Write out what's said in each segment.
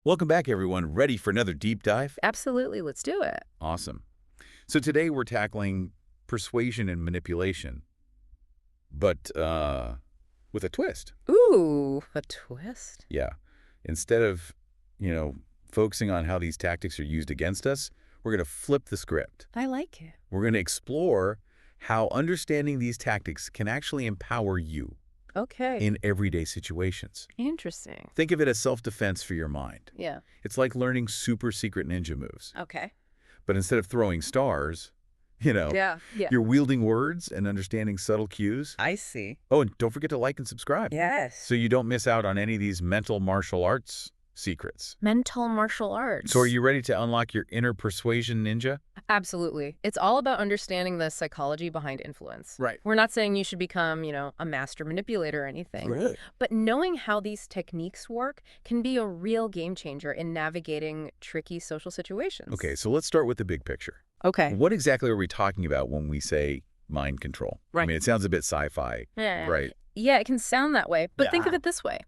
Welcome back, everyone. Ready for another deep dive? Absolutely, let's do it. Awesome. So today we're tackling persuasion and manipulation, but with a twist. Ooh, a twist? Yeah. Instead of, focusing on how these tactics are used against us, we're going to flip the script. I like it. We're going to explore how understanding these tactics can actually empower you Okay. in everyday situations. Interesting. Think of it as self-defense for your mind. Yeah. It's like learning super secret ninja moves. Okay. But instead of throwing stars, Yeah. you're wielding words and understanding subtle cues. I see. Oh, and don't forget to like and subscribe Yes. so you don't miss out on any of these mental martial arts secrets. Mental martial arts. So are you ready to unlock your inner persuasion ninja? Absolutely. It's all about understanding the psychology behind influence. Right. We're not saying you should become, a master manipulator or anything. Right. But knowing how these techniques work can be a real game changer in navigating tricky social situations. Okay, so let's start with the big picture. Okay. What exactly are we talking about when we say mind control? Right. I mean, it sounds a bit sci-fi, right? Yeah, it can sound that way, but think of Yeah. it this way.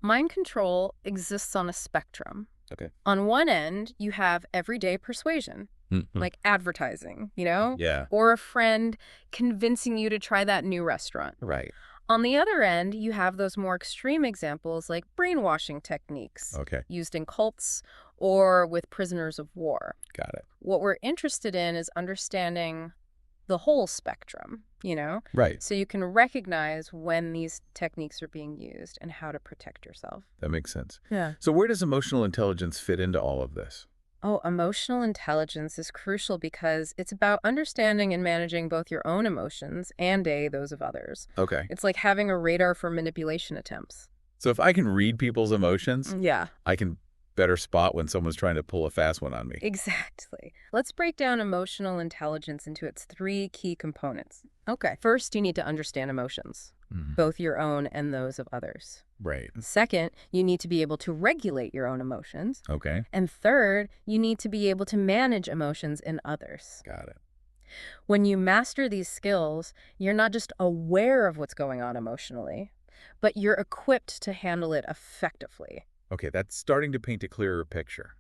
Mind control exists on a spectrum. Okay. On one end, you have everyday persuasion, like advertising, Yeah. or a friend convincing you to try that new restaurant. Right. On the other end, you have those more extreme examples like brainwashing techniques Okay. used in cults or with prisoners of war. Got it. What we're interested in is understanding the whole spectrum, Right. so you can recognize when these techniques are being used and how to protect yourself. That makes sense. Yeah. So where does emotional intelligence fit into all of this? Oh, emotional intelligence is crucial because it's about understanding and managing both your own emotions and those of others. Okay. It's like having a radar for manipulation attempts. So if I can read people's emotions, Yeah, I can better spot when someone's trying to pull a fast one on me. exactly. Let's break down emotional intelligence into its three key components. Okay. First, you need to understand emotions, both your own and those of others. Right. Second, you need to be able to regulate your own emotions. Okay. And third, you need to be able to manage emotions in others. Got it. When you master these skills, you're not just aware of what's going on emotionally, but you're equipped to handle it effectively. Okay, that's starting to paint a clearer picture.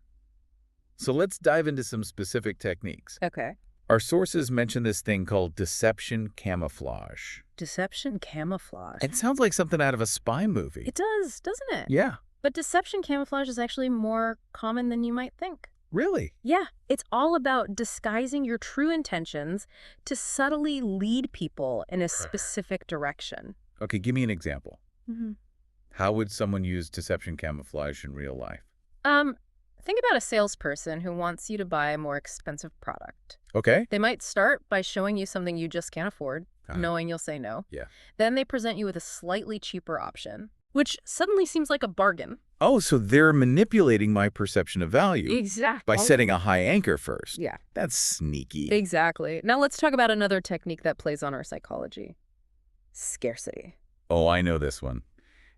So let's dive into some specific techniques. Okay. Our sources mention this thing called deception camouflage. Deception camouflage. It sounds like something out of a spy movie. It does, doesn't it? Yeah. But deception camouflage is actually more common than you might think. Really? Yeah, it's all about disguising your true intentions to subtly lead people in a specific direction. Okay, give me an example. Mm-hmm. How would someone use deception camouflage in real life? Think about a salesperson who wants you to buy a more expensive product. Okay. They might start by showing you something you just can't afford, Uh-huh. knowing you'll say no. Yeah. Then they present you with a slightly cheaper option, which suddenly seems like a bargain. Oh, so they're manipulating my perception of value Exactly. by setting a high anchor first. Yeah. That's sneaky. Exactly. Now let's talk about another technique that plays on our psychology. Scarcity. Oh, I know this one.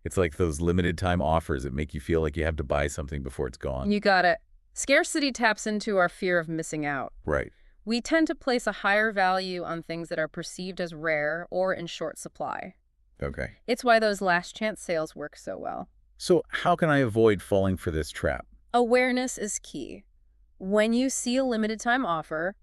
It's like those limited time offers that make you feel like you have to buy something before it's gone. You got it. Scarcity taps into our fear of missing out. Right. We tend to place a higher value on things that are perceived as rare or in short supply. Okay. It's why those last chance sales work so well. So how can I avoid falling for this trap? Awareness is key. When you see a limited time offer,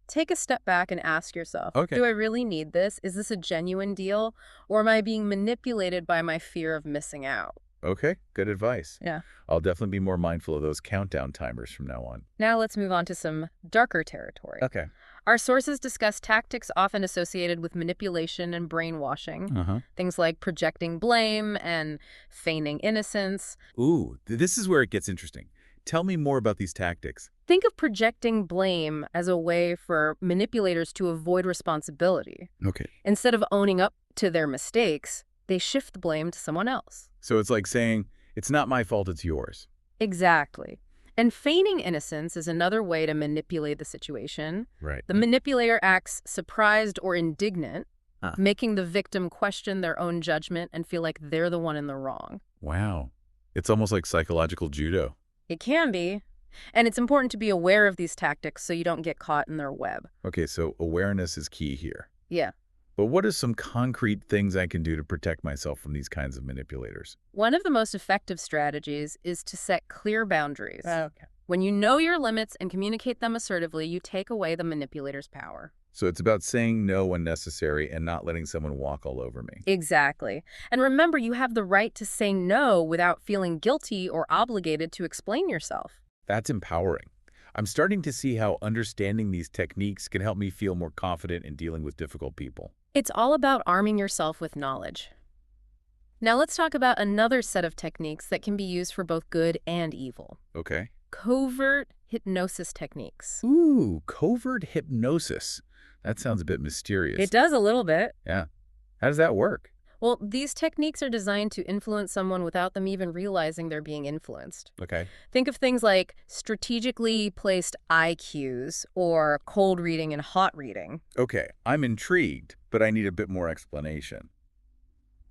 take a step back and ask yourself, Okay. do I really need this? Is this a genuine deal? Or am I being manipulated by my fear of missing out? Okay, good advice. Yeah. I'll definitely be more mindful of those countdown timers from now on. Now let's move on to some darker territory. Okay. Our sources discuss tactics often associated with manipulation and brainwashing. Uh-huh. Things like projecting blame and feigning innocence. Ooh, this is where it gets interesting. Tell me more about these tactics. Think of projecting blame as a way for manipulators to avoid responsibility. Okay. Instead of owning up to their mistakes, they shift the blame to someone else. So it's like saying, it's not my fault, it's yours. Exactly. And feigning innocence is another way to manipulate the situation. Right. The manipulator acts surprised or indignant, making the victim question their own judgment and feel like they're the one in the wrong. Wow. It's almost like psychological judo. It can be. And it's important to be aware of these tactics so you don't get caught in their web. Okay, so awareness is key here. Yeah. But what are some concrete things I can do to protect myself from these kinds of manipulators? One of the most effective strategies is to set clear boundaries. Okay. When you know your limits and communicate them assertively, you take away the manipulator's power. So it's about saying no when necessary and not letting someone walk all over me. Exactly. And remember, you have the right to say no without feeling guilty or obligated to explain yourself. That's empowering. I'm starting to see how understanding these techniques can help me feel more confident in dealing with difficult people. It's all about arming yourself with knowledge. Now let's talk about another set of techniques that can be used for both good and evil. Okay. Covert hypnosis techniques. Ooh, covert hypnosis. That sounds a bit mysterious. It does a little bit. Yeah. How does that work? Well, these techniques are designed to influence someone without them even realizing they're being influenced. Okay. Think of things like strategically placed eye cues or cold reading and hot reading. Okay, I'm intrigued, but I need a bit more explanation.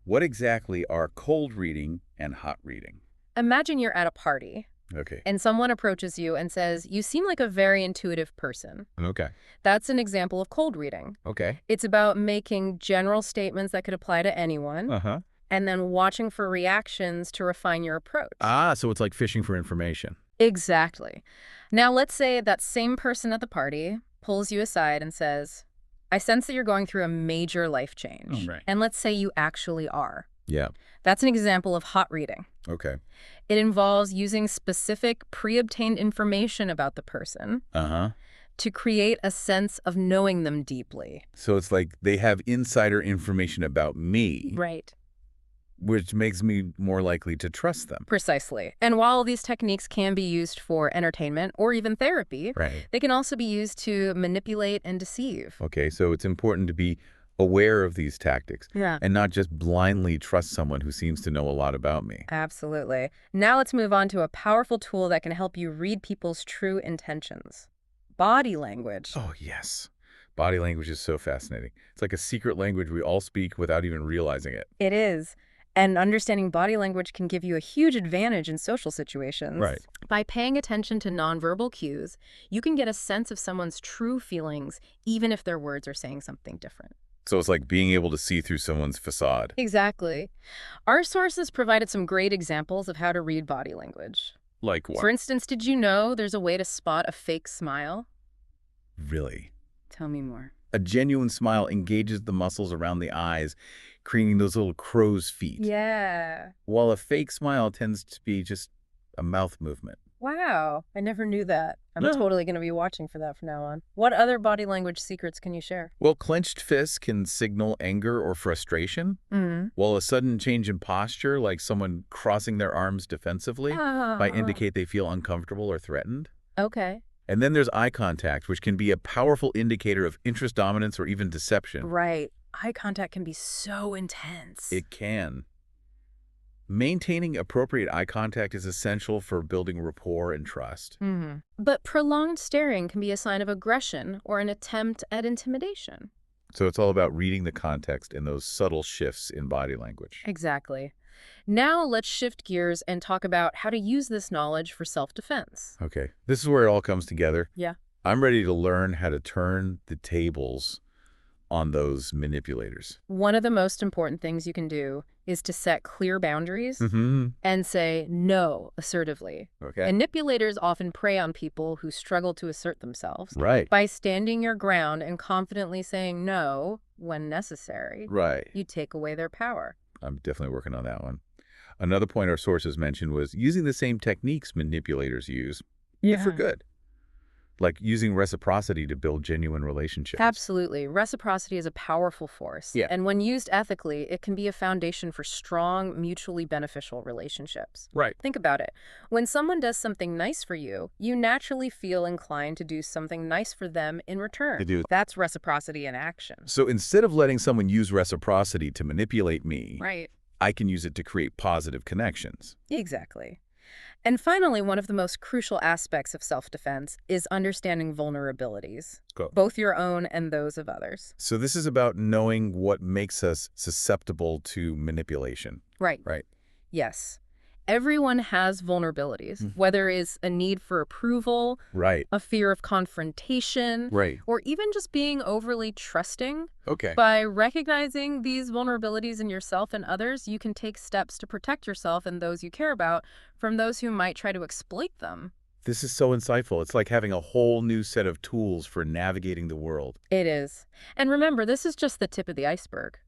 What exactly are cold reading and hot reading? Imagine you're at a party Okay. and someone approaches you and says, "You seem like a very intuitive person." Okay. That's an example of cold reading. Okay. It's about making general statements that could apply to anyone Uh-huh. and then watching for reactions to refine your approach. Ah, so it's like fishing for information. Exactly. Now, let's say that same person at the party pulls you aside and says, "I sense that you're going through a major life change." Oh, right. And let's say you actually are. Yeah. That's an example of hot reading. Okay. It involves using specific pre-obtained information about the person Uh-huh. to create a sense of knowing them deeply. So it's like they have insider information about me, Right. which makes me more likely to trust them. Precisely. And while these techniques can be used for entertainment or even therapy, Right. they can also be used to manipulate and deceive. Okay, so it's important to be aware of these tactics Yeah. and not just blindly trust someone who seems to know a lot about me. Absolutely. Now let's move on to a powerful tool that can help you read people's true intentions. Body language. Oh, yes. Body language is so fascinating. It's like a secret language we all speak without even realizing it. It is. And understanding body language can give you a huge advantage in social situations. Right. By paying attention to nonverbal cues, you can get a sense of someone's true feelings, even if their words are saying something different. So it's like being able to see through someone's facade. Exactly. Our sources provided some great examples of how to read body language. Like what? For instance, did you know there's a way to spot a fake smile? Really? Tell me more. A genuine smile engages the muscles around the eyes, creating those little crow's feet. Yeah. While a fake smile tends to be just a mouth movement. Wow. I never knew that. I'm Yeah. totally going to be watching for that from now on. What other body language secrets can you share? Well, clenched fists can signal anger or frustration, while a sudden change in posture, like someone crossing their arms defensively, might indicate they feel uncomfortable or threatened. Okay. And then there's eye contact, which can be a powerful indicator of interest dominance or even deception. Right. Eye contact can be so intense. It can. Maintaining appropriate eye contact is essential for building rapport and trust. But prolonged staring can be a sign of aggression or an attempt at intimidation. So it's all about reading the context and those subtle shifts in body language. Exactly. Now let's shift gears and talk about how to use this knowledge for self-defense. Okay, this is where it all comes together. Yeah. I'm ready to learn how to turn the tables on those manipulators. One of the most important things you can do is to set clear boundaries and say no assertively. Okay. Manipulators often prey on people who struggle to assert themselves. Right. By standing your ground and confidently saying no when necessary, Right. you take away their power. I'm definitely working on that one. Another point our sources mentioned was using the same techniques manipulators use, but for good. Like using reciprocity to build genuine relationships. Absolutely. Reciprocity is a powerful force. Yeah. And when used ethically, it can be a foundation for strong, mutually beneficial relationships. Right. Think about it. When someone does something nice for you, you naturally feel inclined to do something nice for them in return. They do. That's reciprocity in action. So instead of letting someone use reciprocity to manipulate me, Right. I can use it to create positive connections. Exactly. And finally, one of the most crucial aspects of self-defense is understanding vulnerabilities, both your own and those of others. So this is about knowing what makes us susceptible to manipulation. Right. Right. Yes. Everyone has vulnerabilities, whether it's a need for approval, Right. a fear of confrontation, Right. or even just being overly trusting. Okay. By recognizing these vulnerabilities in yourself and others, you can take steps to protect yourself and those you care about from those who might try to exploit them. This is so insightful. It's like having a whole new set of tools for navigating the world. It is. And remember, this is just the tip of the iceberg.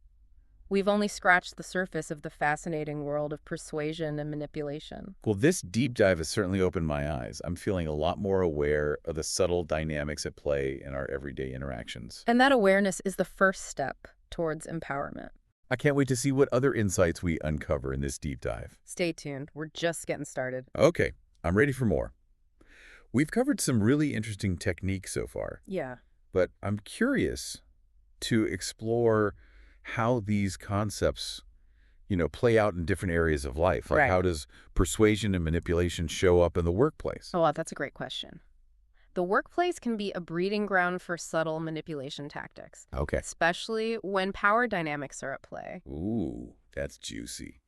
We've only scratched the surface of the fascinating world of persuasion and manipulation. Well, this deep dive has certainly opened my eyes. I'm feeling a lot more aware of the subtle dynamics at play in our everyday interactions. And that awareness is the first step towards empowerment. I can't wait to see what other insights we uncover in this deep dive. Stay tuned. We're just getting started. Okay, I'm ready for more. We've covered some really interesting techniques so far. Yeah. But I'm curious to explore how these concepts, play out in different areas of life. Like, how does persuasion and manipulation show up in the workplace? Oh, that's a great question. The workplace can be a breeding ground for subtle manipulation tactics. Okay. Especially when power dynamics are at play. Ooh, that's juicy.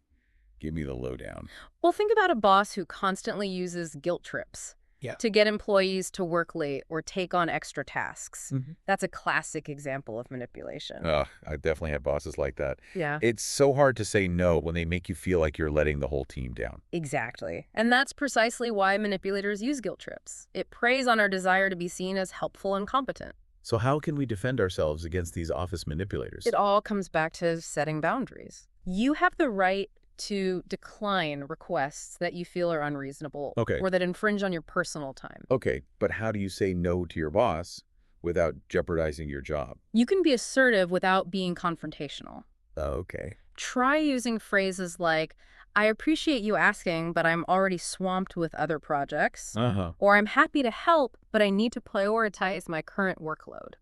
Give me the lowdown. Well, think about a boss who constantly uses guilt trips to get employees to work late or take on extra tasks. That's a classic example of manipulation. I definitely have bosses like that. Yeah. It's so hard to say no when they make you feel like you're letting the whole team down. Exactly. And that's precisely why manipulators use guilt trips. It preys on our desire to be seen as helpful and competent. So how can we defend ourselves against these office manipulators? It all comes back to setting boundaries. You have the right to decline requests that you feel are unreasonable or that infringe on your personal time. Okay, but how do you say no to your boss without jeopardizing your job? You can be assertive without being confrontational. Okay. Try using phrases like, I appreciate you asking, but I'm already swamped with other projects. Or I'm happy to help, but I need to prioritize my current workload.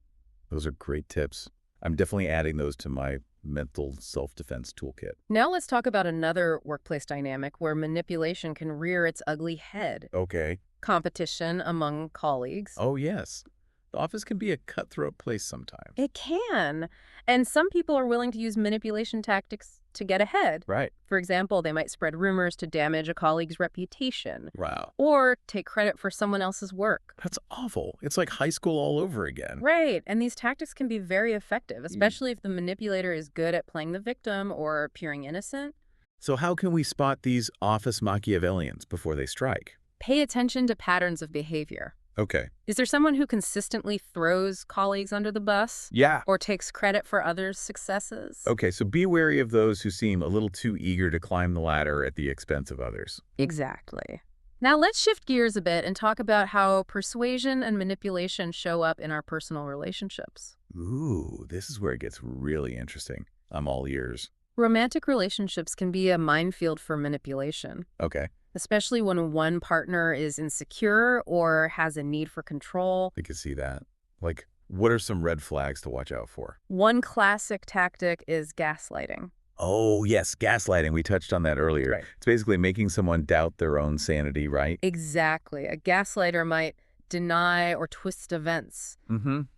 Those are great tips. I'm definitely adding those to my mental self-defense toolkit. Now let's talk about another workplace dynamic where manipulation can rear its ugly head. Okay. Competition among colleagues. Oh, yes. The office can be a cutthroat place sometimes. It can. And some people are willing to use manipulation tactics to get ahead. Right. For example, they might spread rumors to damage a colleague's reputation. Wow. Or take credit for someone else's work. That's awful. It's like high school all over again. Right. And these tactics can be very effective, especially if the manipulator is good at playing the victim or appearing innocent. So how can we spot these office Machiavellians before they strike? Pay attention to patterns of behavior. Okay. Is there someone who consistently throws colleagues under the bus? Yeah. Or takes credit for others' successes? Okay, so be wary of those who seem a little too eager to climb the ladder at the expense of others. Exactly. Now let's shift gears a bit and talk about how persuasion and manipulation show up in our personal relationships. Ooh, this is where it gets really interesting. I'm all ears. Romantic relationships can be a minefield for manipulation. Okay. Especially when one partner is insecure or has a need for control. I can see that. Like, what are some red flags to watch out for? One classic tactic is gaslighting. Oh, yes, gaslighting. We touched on that earlier. Right. It's basically making someone doubt their own sanity, right? Exactly. A gaslighter might deny or twist events,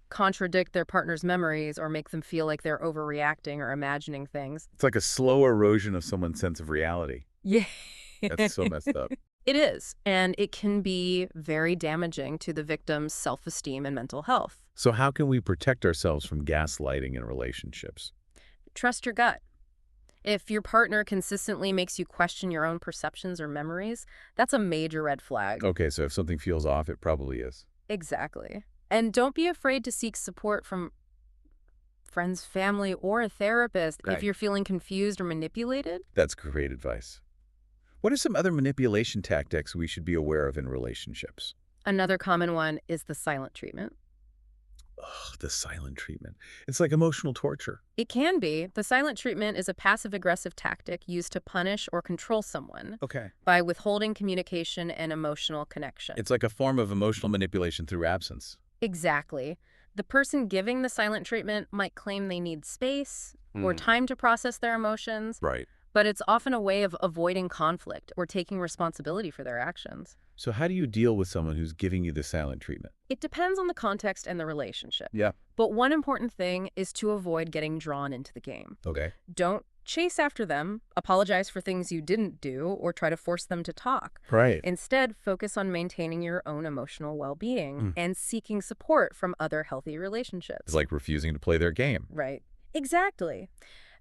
contradict their partner's memories, or make them feel like they're overreacting or imagining things. It's like a slow erosion of someone's sense of reality. Yeah. That's so messed up. It is, and it can be very damaging to the victim's self-esteem and mental health. So how can we protect ourselves from gaslighting in relationships? Trust your gut. If your partner consistently makes you question your own perceptions or memories, that's a major red flag. Okay, so if something feels off, it probably is. Exactly. And don't be afraid to seek support from friends, family, or a therapist if you're feeling confused or manipulated. That's great advice. What are some other manipulation tactics we should be aware of in relationships? Another common one is the silent treatment. Oh, the silent treatment. It's like emotional torture. It can be. The silent treatment is a passive-aggressive tactic used to punish or control someone by withholding communication and emotional connection. It's like a form of emotional manipulation through absence. Exactly. The person giving the silent treatment might claim they need space or time to process their emotions. Right. But it's often a way of avoiding conflict or taking responsibility for their actions. So how do you deal with someone who's giving you the silent treatment? It depends on the context and the relationship. Yeah. But one important thing is to avoid getting drawn into the game. Okay. Don't chase after them, apologize for things you didn't do, or try to force them to talk. Right. Instead, focus on maintaining your own emotional well-being and seeking support from other healthy relationships. It's like refusing to play their game. Right. Exactly.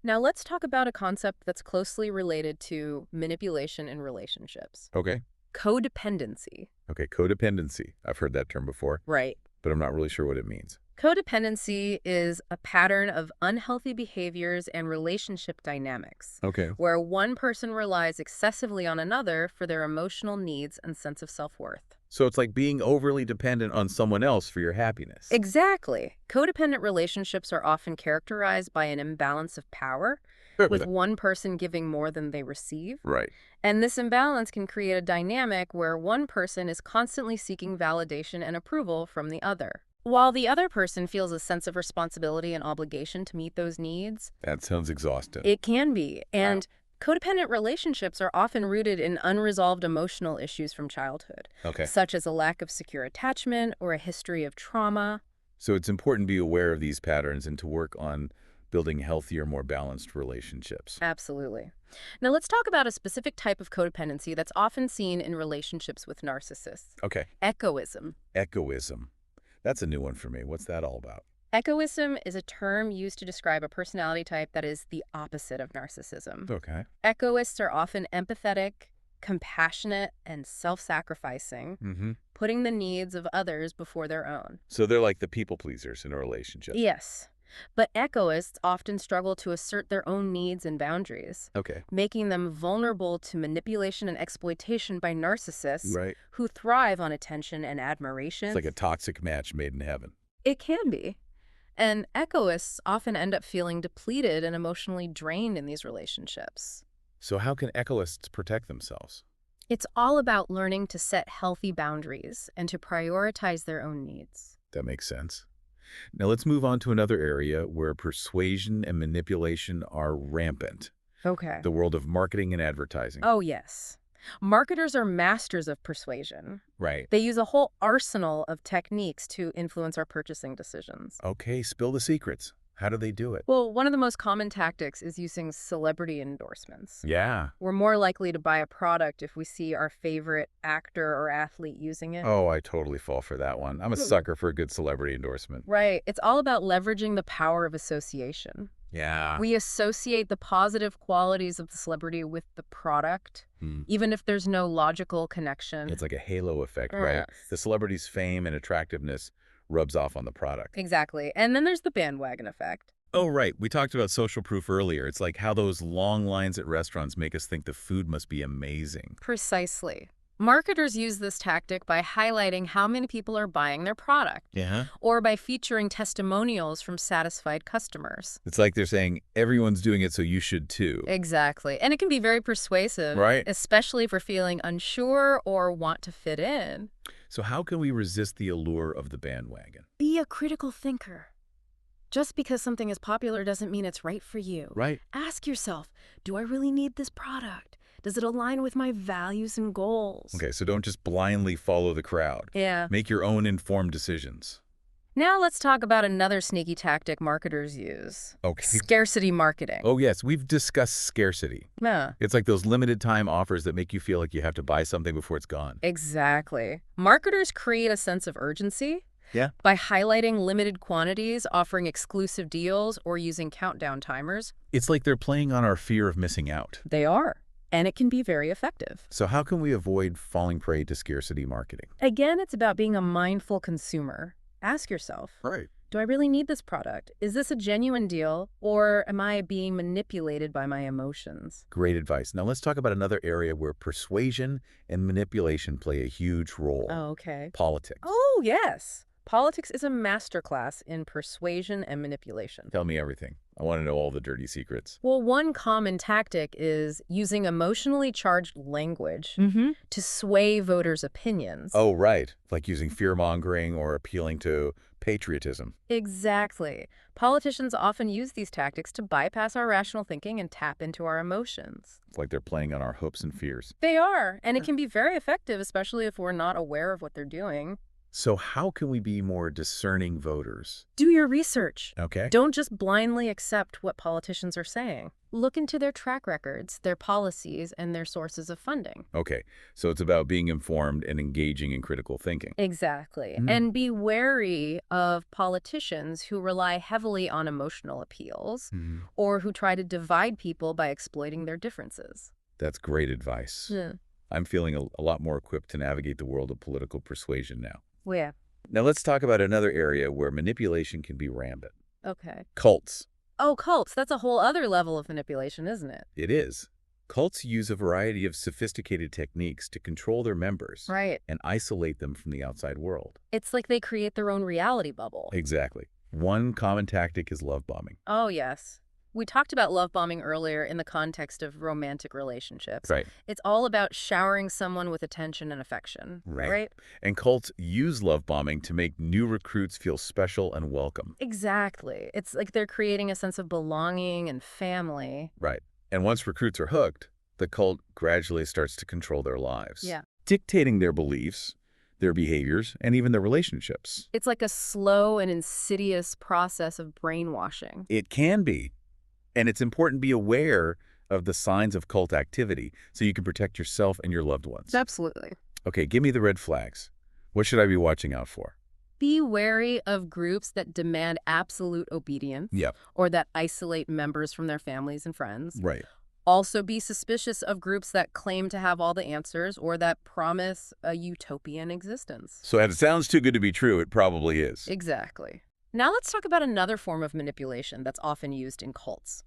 Now let's talk about a concept that's closely related to manipulation in relationships. Okay. Codependency. Okay, codependency. I've heard that term before. Right. But I'm not really sure what it means. Codependency is a pattern of unhealthy behaviors and relationship dynamics, Okay. where one person relies excessively on another for their emotional needs and sense of self-worth. So it's like being overly dependent on someone else for your happiness. Exactly. Codependent relationships are often characterized by an imbalance of power, with one person giving more than they receive. Right. And this imbalance can create a dynamic where one person is constantly seeking validation and approval from the other, while the other person feels a sense of responsibility and obligation to meet those needs. That sounds exhausting. It can be. And codependent relationships are often rooted in unresolved emotional issues from childhood, such as a lack of secure attachment or a history of trauma. So it's important to be aware of these patterns and to work on building healthier, more balanced relationships. Absolutely. Now let's talk about a specific type of codependency that's often seen in relationships with narcissists. Okay. Egoism. Egoism. That's a new one for me. What's that all about? Egoism is a term used to describe a personality type that is the opposite of narcissism. Okay. Egoists are often empathetic, compassionate, and self-sacrificing, putting the needs of others before their own. So they're like the people pleasers in a relationship. Yes. But egoists often struggle to assert their own needs and boundaries, making them vulnerable to manipulation and exploitation by narcissists who thrive on attention and admiration. It's like a toxic match made in heaven. It can be. And egoists often end up feeling depleted and emotionally drained in these relationships. So how can egoists protect themselves? It's all about learning to set healthy boundaries and to prioritize their own needs. That makes sense. Now let's move on to another area where persuasion and manipulation are rampant. Okay. The world of marketing and advertising. Oh, yes. Marketers are masters of persuasion. Right. They use a whole arsenal of techniques to influence our purchasing decisions. Okay, spill the secrets. How do they do it? Well, one of the most common tactics is using celebrity endorsements. Yeah. We're more likely to buy a product if we see our favorite actor or athlete using it. Oh, I totally fall for that one. I'm a sucker for a good celebrity endorsement. Right. It's all about leveraging the power of association. Yeah. We associate the positive qualities of the celebrity with the product, even if there's no logical connection. It's like a halo effect, right? The celebrity's fame and attractiveness rubs off on the product. Exactly. And then there's the bandwagon effect. Oh, right. We talked about social proof earlier. It's like how those long lines at restaurants make us think the food must be amazing. Precisely. Marketers use this tactic by highlighting how many people are buying their product. Yeah. Or by featuring testimonials from satisfied customers. It's like they're saying, everyone's doing it, so you should too. Exactly. And it can be very persuasive. Right. Especially if we're feeling unsure or want to fit in. So how can we resist the allure of the bandwagon? Be a critical thinker. Just because something is popular doesn't mean it's right for you. Right. Ask yourself, do I really need this product? Does it align with my values and goals? Okay, so don't just blindly follow the crowd. Yeah. Make your own informed decisions. Now let's talk about another sneaky tactic marketers use. Okay. Scarcity marketing. Oh, yes. We've discussed scarcity. Yeah. It's like those limited time offers that make you feel like you have to buy something before it's gone. Exactly. Marketers create a sense of urgency by highlighting limited quantities, offering exclusive deals, or using countdown timers. It's like they're playing on our fear of missing out. They are. And it can be very effective. So how can we avoid falling prey to scarcity marketing? Again, it's about being a mindful consumer. Ask yourself, do I really need this product? Is this a genuine deal, or am I being manipulated by my emotions? Great advice. Now let's talk about another area where persuasion and manipulation play a huge role. Oh, okay. Politics. Oh, yes. Politics is a masterclass in persuasion and manipulation. Tell me everything. I want to know all the dirty secrets. Well, one common tactic is using emotionally charged language to sway voters' opinions. Oh, right. Like using fear-mongering or appealing to patriotism. Exactly. Politicians often use these tactics to bypass our rational thinking and tap into our emotions. It's like they're playing on our hopes and fears. They are, and it can be very effective, especially if we're not aware of what they're doing. So how can we be more discerning voters? Do your research. Okay. Don't just blindly accept what politicians are saying. Look into their track records, their policies, and their sources of funding. Okay. So it's about being informed and engaging in critical thinking. Exactly. And be wary of politicians who rely heavily on emotional appeals or who try to divide people by exploiting their differences. That's great advice. Yeah. I'm feeling a lot more equipped to navigate the world of political persuasion now. Well, yeah. Now let's talk about another area where manipulation can be rampant. Okay. Cults. Oh, cults. That's a whole other level of manipulation, isn't it? It is. Cults use a variety of sophisticated techniques to control their members and isolate them from the outside world. It's like they create their own reality bubble. Exactly. One common tactic is love bombing. Oh, yes. We talked about love bombing earlier in the context of romantic relationships. Right. It's all about showering someone with attention and affection, right? And cults use love bombing to make new recruits feel special and welcome. Exactly. It's like they're creating a sense of belonging and family. Right. And once recruits are hooked, the cult gradually starts to control their lives. Yeah. Dictating their beliefs, their behaviors, and even their relationships. It's like a slow and insidious process of brainwashing. It can be. And it's important to be aware of the signs of cult activity so you can protect yourself and your loved ones. Absolutely. Okay, give me the red flags. What should I be watching out for? Be wary of groups that demand absolute obedience or that isolate members from their families and friends. Right. Also be suspicious of groups that claim to have all the answers or that promise a utopian existence. So if it sounds too good to be true, it probably is. Exactly. Now let's talk about another form of manipulation that's often used in cults.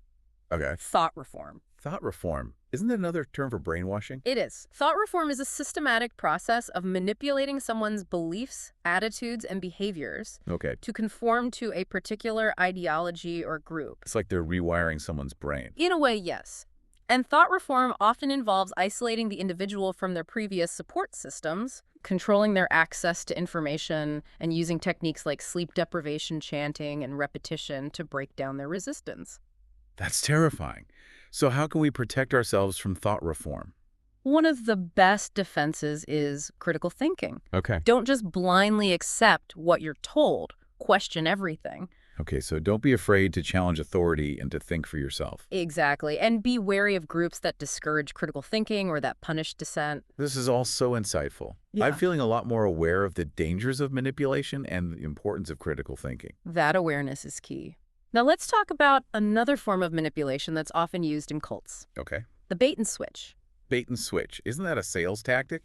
Okay. Thought reform. Thought reform. Isn't that another term for brainwashing? It is. Thought reform is a systematic process of manipulating someone's beliefs, attitudes, and behaviors to conform to a particular ideology or group. It's like they're rewiring someone's brain. In a way, yes. And thought reform often involves isolating the individual from their previous support systems, controlling their access to information, and using techniques like sleep deprivation, chanting, and repetition to break down their resistance. That's terrifying. So how can we protect ourselves from thought reform? One of the best defenses is critical thinking. Okay. Don't just blindly accept what you're told. Question everything. Okay, so don't be afraid to challenge authority and to think for yourself. Exactly. And be wary of groups that discourage critical thinking or that punish dissent. This is all so insightful. Yeah. I'm feeling a lot more aware of the dangers of manipulation and the importance of critical thinking. That awareness is key. Now let's talk about another form of manipulation that's often used in cults. Okay. The bait and switch. Bait and switch. Isn't that a sales tactic?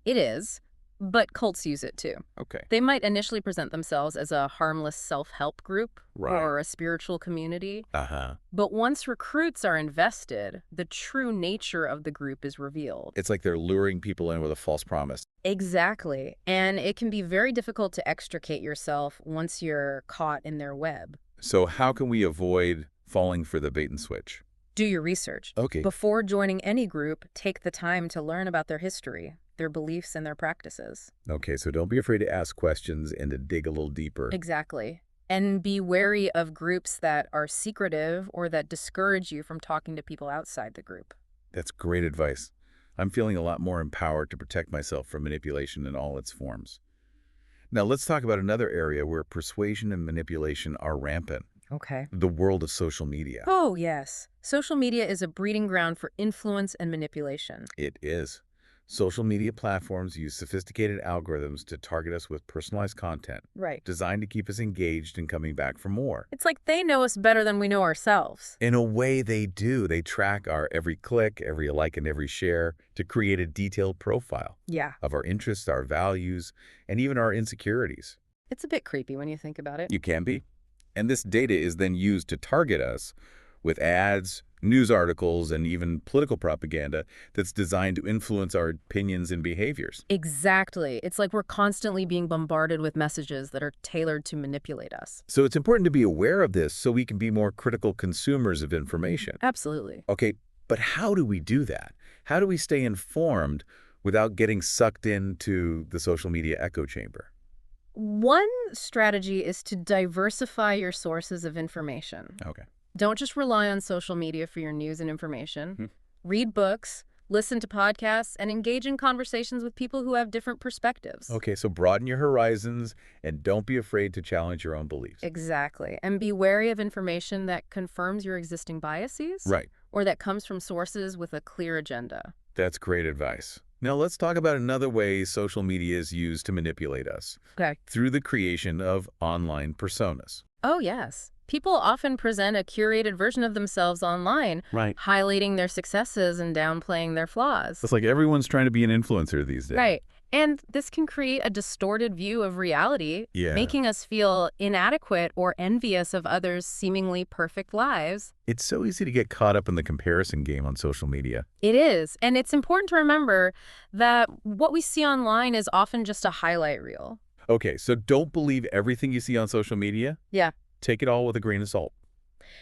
It is, but cults use it too. Okay. They might initially present themselves as a harmless self-help group or a spiritual community. But once recruits are invested, the true nature of the group is revealed. It's like they're luring people in with a false promise. Exactly. And it can be very difficult to extricate yourself once you're caught in their web. So how can we avoid falling for the bait and switch? Do your research. Okay. Before joining any group, take the time to learn about their history, their beliefs, and their practices. Okay, so don't be afraid to ask questions and to dig a little deeper. Exactly. And be wary of groups that are secretive or that discourage you from talking to people outside the group. That's great advice. I'm feeling a lot more empowered to protect myself from manipulation in all its forms. Now let's talk about another area where persuasion and manipulation are rampant. Okay. The world of social media. Oh, yes. Social media is a breeding ground for influence and manipulation. It is. Social media platforms use sophisticated algorithms to target us with personalized content. Right. Designed to keep us engaged and coming back for more. It's like they know us better than we know ourselves. In a way, they do. They track our every click, every like, and every share to create a detailed profile of our interests, our values, and even our insecurities. It's a bit creepy when you think about it. You can be. And this data is then used to target us with ads, news articles, and even political propaganda that's designed to influence our opinions and behaviors. Exactly. It's like we're constantly being bombarded with messages that are tailored to manipulate us. So it's important to be aware of this so we can be more critical consumers of information. Absolutely. Okay, but how do we do that? How do we stay informed without getting sucked into the social media echo chamber? One strategy is to diversify your sources of information. Okay. Don't just rely on social media for your news and information. Read books, Listen to podcasts and engage in conversations with people who have different perspectives. Okay, so broaden your horizons and don't be afraid to challenge your own beliefs. Exactly. And be wary of information that confirms your existing biases. Right. Or that comes from sources with a clear agenda. That's great advice. Now let's talk about another way social media is used to manipulate us. Okay. Through the creation of online personas. Oh, yes. People often present a curated version of themselves online, Right. highlighting their successes and downplaying their flaws. It's like everyone's trying to be an influencer these days. Right. And this can create a distorted view of reality, Yeah. making us feel inadequate or envious of others' seemingly perfect lives. It's so easy to get caught up in the comparison game on social media. It is. And it's important to remember that what we see online is often just a highlight reel. Okay, so don't believe everything you see on social media. Yeah. Take it all with a grain of salt.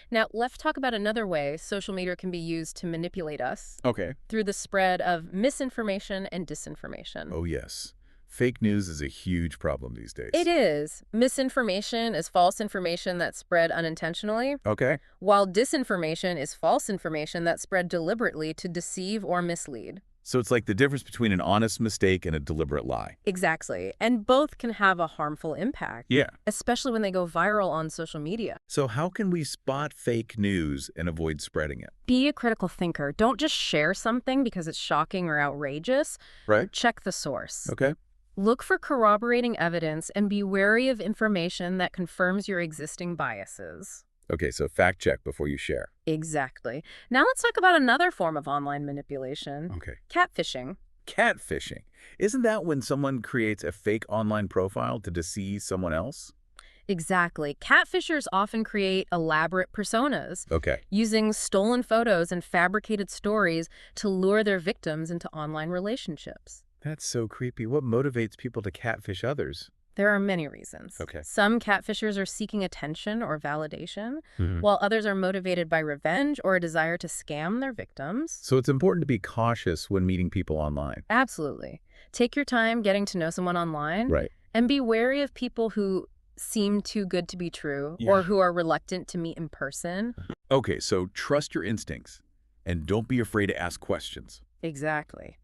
Now, let's talk about another way social media can be used to manipulate us. Okay. Through the spread of misinformation and disinformation. Oh, yes. Fake news is a huge problem these days. It is. Misinformation is false information that's spread unintentionally. Okay. While disinformation is false information that's spread deliberately to deceive or mislead. So it's like the difference between an honest mistake and a deliberate lie. Exactly. And both can have a harmful impact. Yeah. Especially when they go viral on social media. So how can we spot fake news and avoid spreading it? Be a critical thinker. Don't just share something because it's shocking or outrageous. Right. Check the source. Okay. Look for corroborating evidence and be wary of information that confirms your existing biases. Okay, so fact check before you share. Exactly. Now let's talk about another form of online manipulation. Okay. Catfishing. Catfishing. Isn't that when someone creates a fake online profile to deceive someone else? Exactly. Catfishers often create elaborate personas. Okay. Using stolen photos and fabricated stories to lure their victims into online relationships. That's so creepy. What motivates people to catfish others? There are many reasons. Okay. Some catfishers are seeking attention or validation, while others are motivated by revenge or a desire to scam their victims. So it's important to be cautious when meeting people online. Absolutely. Take your time getting to know someone online. Right. And be wary of people who seem too good to be true or who are reluctant to meet in person. Okay, so trust your instincts and don't be afraid to ask questions. Exactly.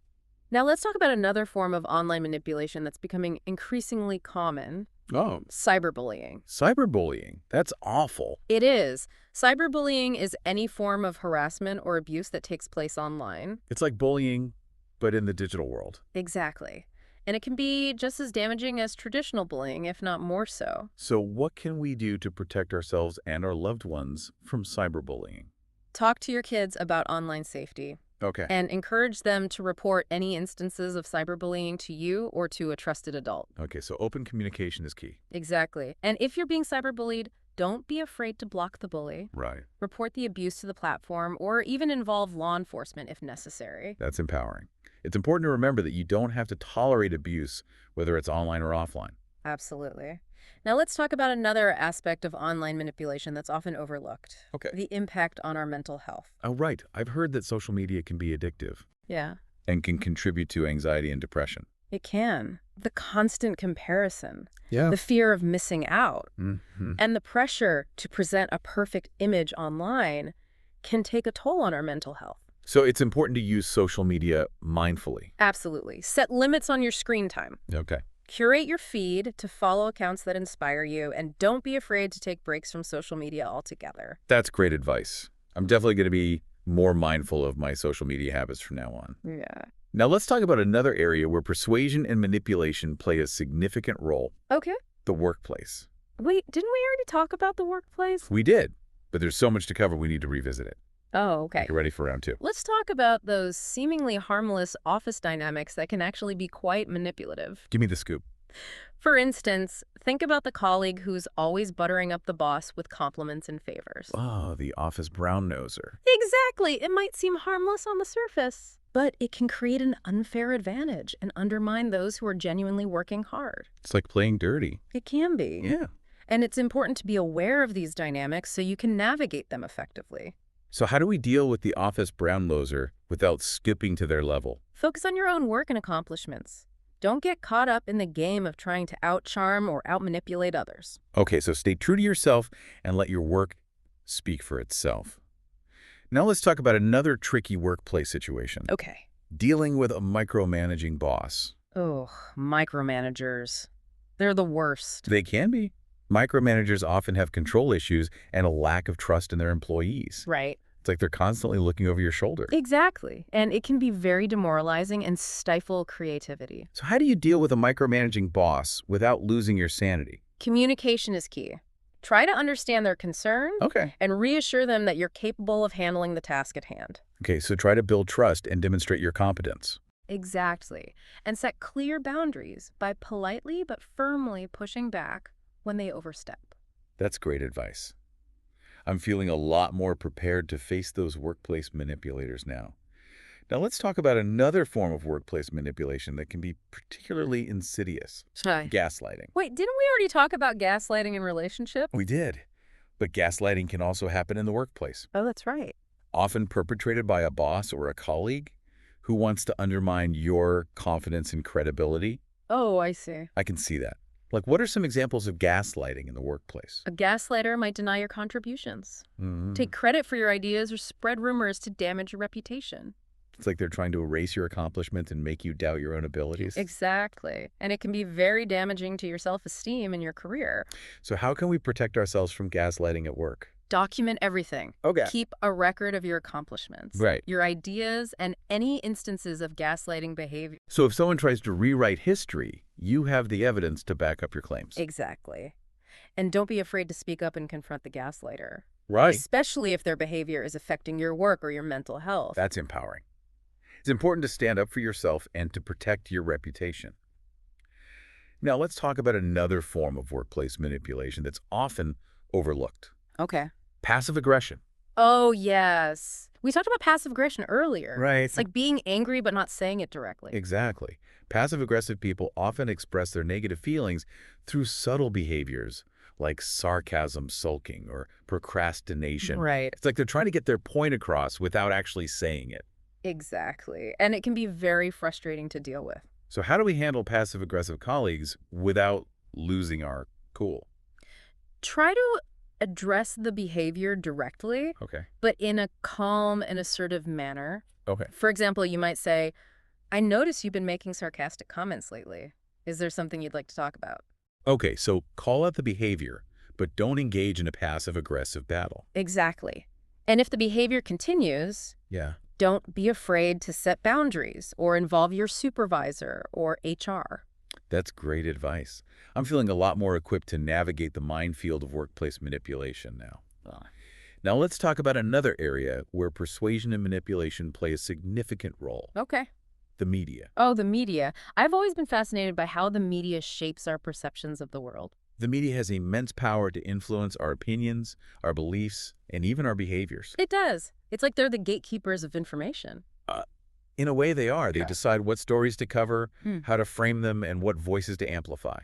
Now let's talk about another form of online manipulation that's becoming increasingly common. Oh. Cyberbullying. Cyberbullying. That's awful. It is. Cyberbullying is any form of harassment or abuse that takes place online. It's like bullying, but in the digital world. Exactly. And it can be just as damaging as traditional bullying, if not more so. So what can we do to protect ourselves and our loved ones from cyberbullying? Talk to your kids about online safety. Okay. And encourage them to report any instances of cyberbullying to you or to a trusted adult. Okay, so open communication is key. Exactly. And if you're being cyberbullied, don't be afraid to block the bully. Right. Report the abuse to the platform or even involve law enforcement if necessary. That's empowering. It's important to remember that you don't have to tolerate abuse, whether it's online or offline. Absolutely. Now let's talk about another aspect of online manipulation that's often overlooked. Okay. The impact on our mental health. Oh, right. I've heard that social media can be addictive. Yeah. And can contribute to anxiety and depression. It can. The constant comparison. Yeah. The fear of missing out. Mm-hmm. And the pressure to present a perfect image online can take a toll on our mental health. So it's important to use social media mindfully. Absolutely. Set limits on your screen time. Okay. Curate your feed to follow accounts that inspire you, and don't be afraid to take breaks from social media altogether. That's great advice. I'm definitely going to be more mindful of my social media habits from now on. Yeah. Now let's talk about another area where persuasion and manipulation play a significant role. Okay. The workplace. Wait, didn't we already talk about the workplace? We did, but there's so much to cover we need to revisit it. Oh, okay. Get ready for round two. Let's talk about those seemingly harmless office dynamics that can actually be quite manipulative. Give me the scoop. For instance, think about the colleague who's always buttering up the boss with compliments and favors. Oh, the office brown-noser. Exactly. It might seem harmless on the surface, but it can create an unfair advantage and undermine those who are genuinely working hard. It's like playing dirty. It can be. Yeah. And it's important to be aware of these dynamics so you can navigate them effectively. So how do we deal with the office brown-noser without skipping to their level? Focus on your own work and accomplishments. Don't get caught up in the game of trying to out-charm or out-manipulate others. Okay, so stay true to yourself and let your work speak for itself. Now let's talk about another tricky workplace situation. Okay. Dealing with a micromanaging boss. Oh, micromanagers. They're the worst. They can be. Micromanagers often have control issues and a lack of trust in their employees. Right. It's like they're constantly looking over your shoulder. Exactly. And it can be very demoralizing and stifle creativity. So how do you deal with a micromanaging boss without losing your sanity? Communication is key. Try to understand their concerns and reassure them that you're capable of handling the task at hand. Okay, so try to build trust and demonstrate your competence. Exactly. And set clear boundaries by politely but firmly pushing back when they overstep. That's great advice. I'm feeling a lot more prepared to face those workplace manipulators now. Now let's talk about another form of workplace manipulation that can be particularly insidious. Gaslighting. Wait, didn't we already talk about gaslighting in relationships? We did. But gaslighting can also happen in the workplace. Oh, that's right. Often perpetrated by a boss or a colleague who wants to undermine your confidence and credibility. Oh, I see. I can see that. Like, what are some examples of gaslighting in the workplace? A gaslighter might deny your contributions, take credit for your ideas, or spread rumors to damage your reputation. It's like they're trying to erase your accomplishments and make you doubt your own abilities. Exactly. And it can be very damaging to your self-esteem and your career. So how can we protect ourselves from gaslighting at work? Document everything. Okay. Keep a record of your accomplishments, your ideas, and any instances of gaslighting behavior. So if someone tries to rewrite history, you have the evidence to back up your claims. Exactly. And don't be afraid to speak up and confront the gaslighter. Right. Especially if their behavior is affecting your work or your mental health. That's empowering. It's important to stand up for yourself and to protect your reputation. Now let's talk about another form of workplace manipulation that's often overlooked. Okay. Passive aggression. Oh, yes. We talked about passive aggression earlier. Right. It's like being angry but not saying it directly. Exactly. Passive-aggressive people often express their negative feelings through subtle behaviors like sarcasm, sulking, or procrastination. Right. It's like they're trying to get their point across without actually saying it. Exactly. And it can be very frustrating to deal with. So how do we handle passive-aggressive colleagues without losing our cool? Try to address the behavior directly, but in a calm and assertive manner. For example, you might say, I notice you've been making sarcastic comments lately. Is there something you'd like to talk about? Okay, so call out the behavior, but don't engage in a passive-aggressive battle. Exactly. And if the behavior continues, don't be afraid to set boundaries or involve your supervisor or HR. That's great advice. I'm feeling a lot more equipped to navigate the minefield of workplace manipulation now. Now let's talk about another area where persuasion and manipulation play a significant role. The media. Oh, the media. I've always been fascinated by how the media shapes our perceptions of the world. The media has immense power to influence our opinions, our beliefs, and even our behaviors. It does. It's like they're the gatekeepers of information. In a way, they are. They decide what stories to cover, how to frame them, and what voices to amplify.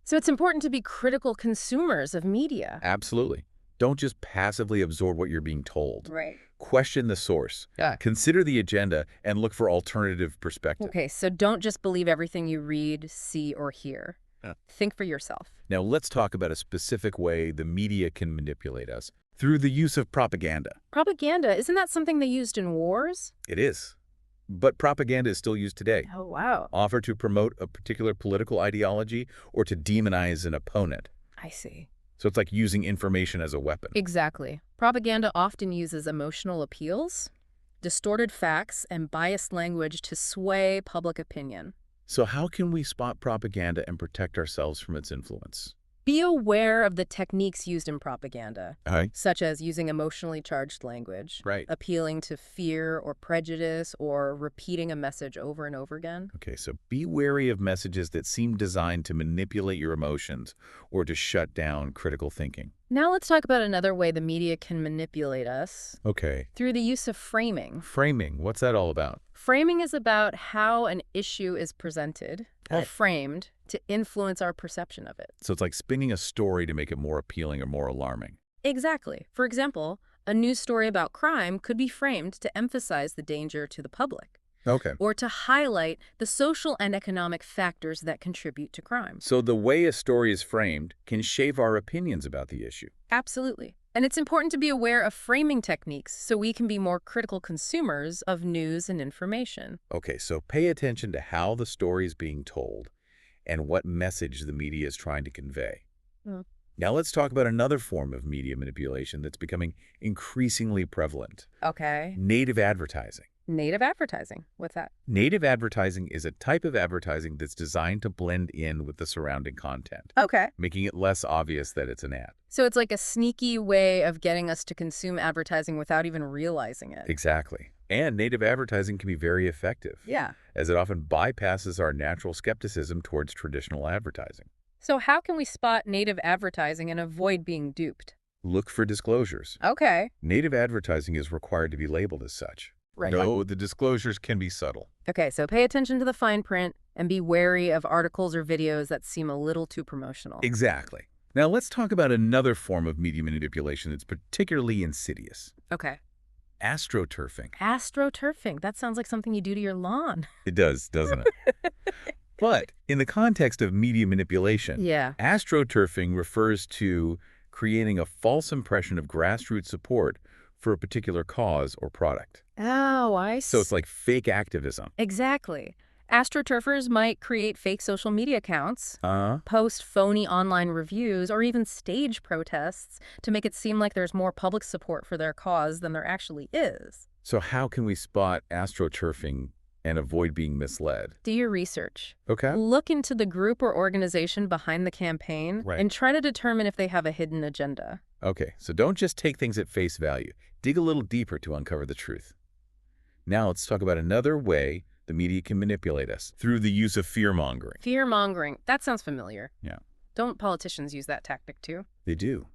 So it's important to be critical consumers of media. Absolutely. Don't just passively absorb what you're being told. Right. Question the source. Consider the agenda and look for alternative perspectives. Okay, so don't just believe everything you read, see, or hear. Think for yourself. Now let's talk about a specific way the media can manipulate us through the use of propaganda. Propaganda? Isn't that something they used in wars? It is. But propaganda is still used today. Oh, wow. Often to promote a particular political ideology or to demonize an opponent. I see. So it's like using information as a weapon. Exactly. Propaganda often uses emotional appeals, distorted facts, and biased language to sway public opinion. So how can we spot propaganda and protect ourselves from its influence? Be aware of the techniques used in propaganda, such as using emotionally charged language, appealing to fear or prejudice, or repeating a message over and over again. Okay, so be wary of messages that seem designed to manipulate your emotions or to shut down critical thinking. Now let's talk about another way the media can manipulate us. Through the use of framing. Framing, what's that all about? Framing is about how an issue is presented or framed to influence our perception of it. So it's like spinning a story to make it more appealing or more alarming. Exactly. For example, a news story about crime could be framed to emphasize the danger to the public. Or to highlight the social and economic factors that contribute to crime. So the way a story is framed can shape our opinions about the issue. Absolutely. And it's important to be aware of framing techniques so we can be more critical consumers of news and information. Okay, so pay attention to how the story is being told and what message the media is trying to convey. Mm. Now let's talk about another form of media manipulation that's becoming increasingly prevalent. Okay. Native advertising. Native advertising. What's that? Native advertising is a type of advertising that's designed to blend in with the surrounding content, Okay. making it less obvious that it's an ad. So it's like a sneaky way of getting us to consume advertising without even realizing it. Exactly. And native advertising can be very effective. Yeah. As it often bypasses our natural skepticism towards traditional advertising. So how can we spot native advertising and avoid being duped? Look for disclosures. Okay. Native advertising is required to be labeled as such. Right. No, the disclosures can be subtle. Okay, so pay attention to the fine print and be wary of articles or videos that seem a little too promotional. Exactly. Now let's talk about another form of media manipulation that's particularly insidious. Okay. Astroturfing. Astroturfing. That sounds like something you do to your lawn. It does, doesn't it? But in the context of media manipulation, astroturfing refers to creating a false impression of grassroots support for a particular cause or product. Oh, I see. So it's like fake activism. Exactly. Astroturfers might create fake social media accounts, post phony online reviews, or even stage protests to make it seem like there's more public support for their cause than there actually is. So how can we spot astroturfing and avoid being misled? Do your research. Okay. Look into the group or organization behind the campaign and try to determine if they have a hidden agenda. Okay, so don't just take things at face value. Dig a little deeper to uncover the truth. Now let's talk about another way the media can manipulate us, through the use of fear-mongering. Fear-mongering. That sounds familiar. Yeah. Don't politicians use that tactic too? They do.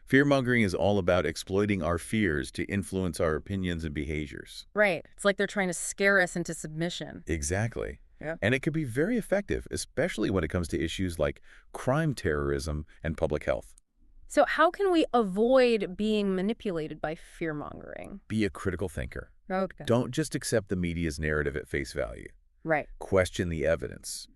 Fear-mongering is all about exploiting our fears to influence our opinions and behaviors. Right. It's like they're trying to scare us into submission. Exactly. Yeah. And it can be very effective, especially when it comes to issues like crime, terrorism, and public health. So how can we avoid being manipulated by fear-mongering? Be a critical thinker. Okay. Don't just accept the media's narrative at face value. Right. Question the evidence.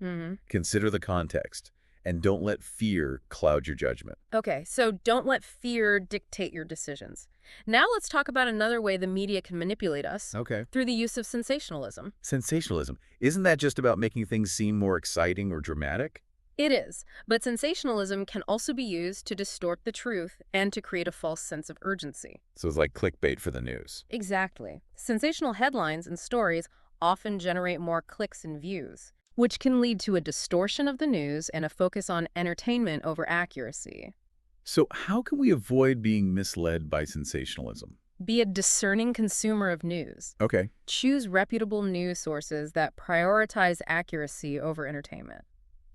Consider the context. And don't let fear cloud your judgment. Okay, so don't let fear dictate your decisions. Now let's talk about another way the media can manipulate us. Okay. Through the use of sensationalism. Sensationalism. Isn't that just about making things seem more exciting or dramatic? It is, but sensationalism can also be used to distort the truth and to create a false sense of urgency. So it's like clickbait for the news. Exactly. Sensational headlines and stories often generate more clicks and views, which can lead to a distortion of the news and a focus on entertainment over accuracy. So how can we avoid being misled by sensationalism? Be a discerning consumer of news. Okay. Choose reputable news sources that prioritize accuracy over entertainment.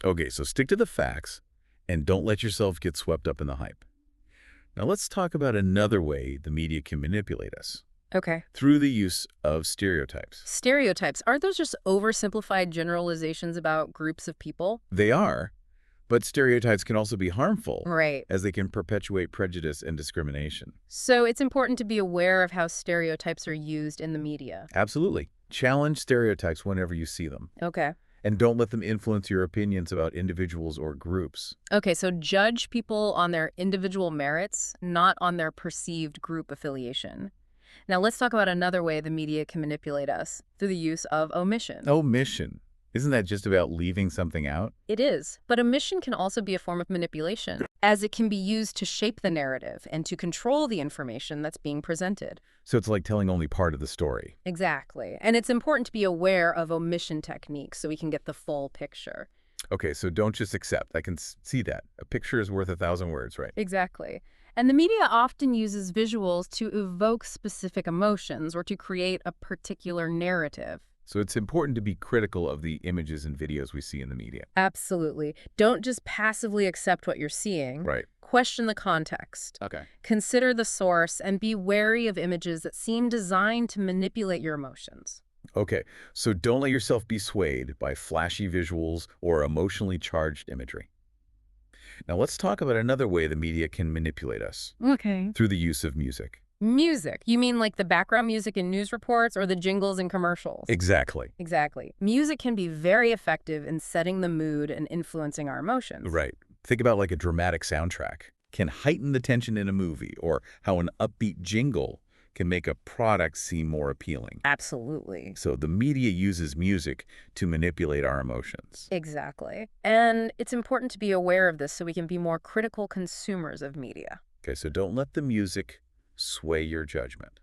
Okay, so stick to the facts and don't let yourself get swept up in the hype. Now let's talk about another way the media can manipulate us. Okay. Through the use of stereotypes. Stereotypes. Aren't those just oversimplified generalizations about groups of people? They are, but stereotypes can also be harmful. Right. As they can perpetuate prejudice and discrimination. So it's important to be aware of how stereotypes are used in the media. Absolutely. Challenge stereotypes whenever you see them. Okay. And don't let them influence your opinions about individuals or groups. Okay, so judge people on their individual merits, not on their perceived group affiliation. Now let's talk about another way the media can manipulate us, through the use of omission. Omission. Isn't that just about leaving something out? It is, but omission can also be a form of manipulation, as it can be used to shape the narrative and to control the information that's being presented. So it's like telling only part of the story. Exactly. And it's important to be aware of omission techniques so we can get the full picture. Okay, so don't just accept. I can see that. A picture is worth 1,000 words, right? Exactly. And the media often uses visuals to evoke specific emotions or to create a particular narrative. So it's important to be critical of the images and videos we see in the media. Absolutely. Don't just passively accept what you're seeing. Right. Question the context. Okay. Consider the source and be wary of images that seem designed to manipulate your emotions. Okay, so don't let yourself be swayed by flashy visuals or emotionally charged imagery. Now let's talk about another way the media can manipulate us. Okay. Through the use of music. Music. You mean like the background music in news reports or the jingles in commercials? Exactly. Exactly. Music can be very effective in setting the mood and influencing our emotions. Right. Think about like a dramatic soundtrack. can heighten the tension in a movie, or how an upbeat jingle can make a product seem more appealing. Absolutely. So the media uses music to manipulate our emotions. Exactly. And it's important to be aware of this so we can be more critical consumers of media. Okay, so don't let the music sway your judgment.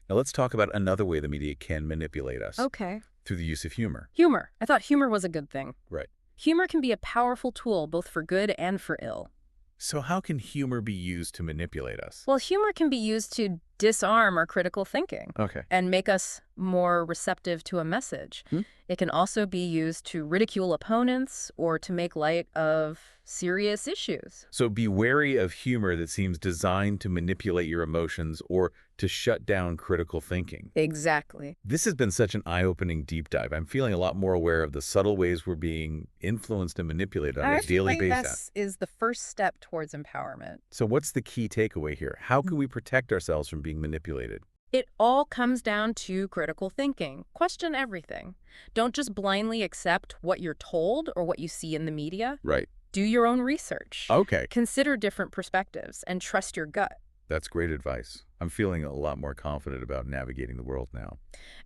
Now let's talk about another way the media can manipulate us. Okay. Through the use of humor. Humor. I thought humor was a good thing. Right. Humor can be a powerful tool both for good and for ill. So how can humor be used to manipulate us? Well, humor can be used to disarm our critical thinking. Okay. And make us more receptive to a message. It can also be used to ridicule opponents or to make light of serious issues. So be wary of humor that seems designed to manipulate your emotions or to shut down critical thinking. Exactly. This has been such an eye-opening deep dive. I'm feeling a lot more aware of the subtle ways we're being influenced and manipulated on a daily basis. This is the first step towards empowerment. So what's the key takeaway here? How can we protect ourselves from being manipulated? It all comes down to critical thinking. Question everything. Don't just blindly accept what you're told or what you see in the media. Right. Do your own research. Okay. Consider different perspectives and trust your gut. That's great advice. I'm feeling a lot more confident about navigating the world now.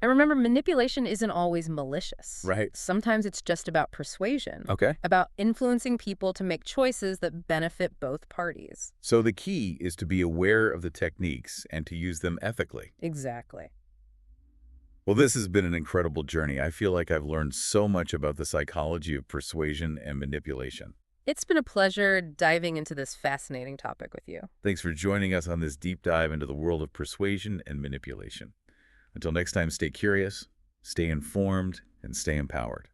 And remember, manipulation isn't always malicious. Right. Sometimes it's just about persuasion. Okay. About influencing people to make choices that benefit both parties. So the key is to be aware of the techniques and to use them ethically. Exactly. Well, this has been an incredible journey. I feel like I've learned so much about the psychology of persuasion and manipulation. It's been a pleasure diving into this fascinating topic with you. Thanks for joining us on this deep dive into the world of persuasion and manipulation. Until next time, stay curious, stay informed, and stay empowered.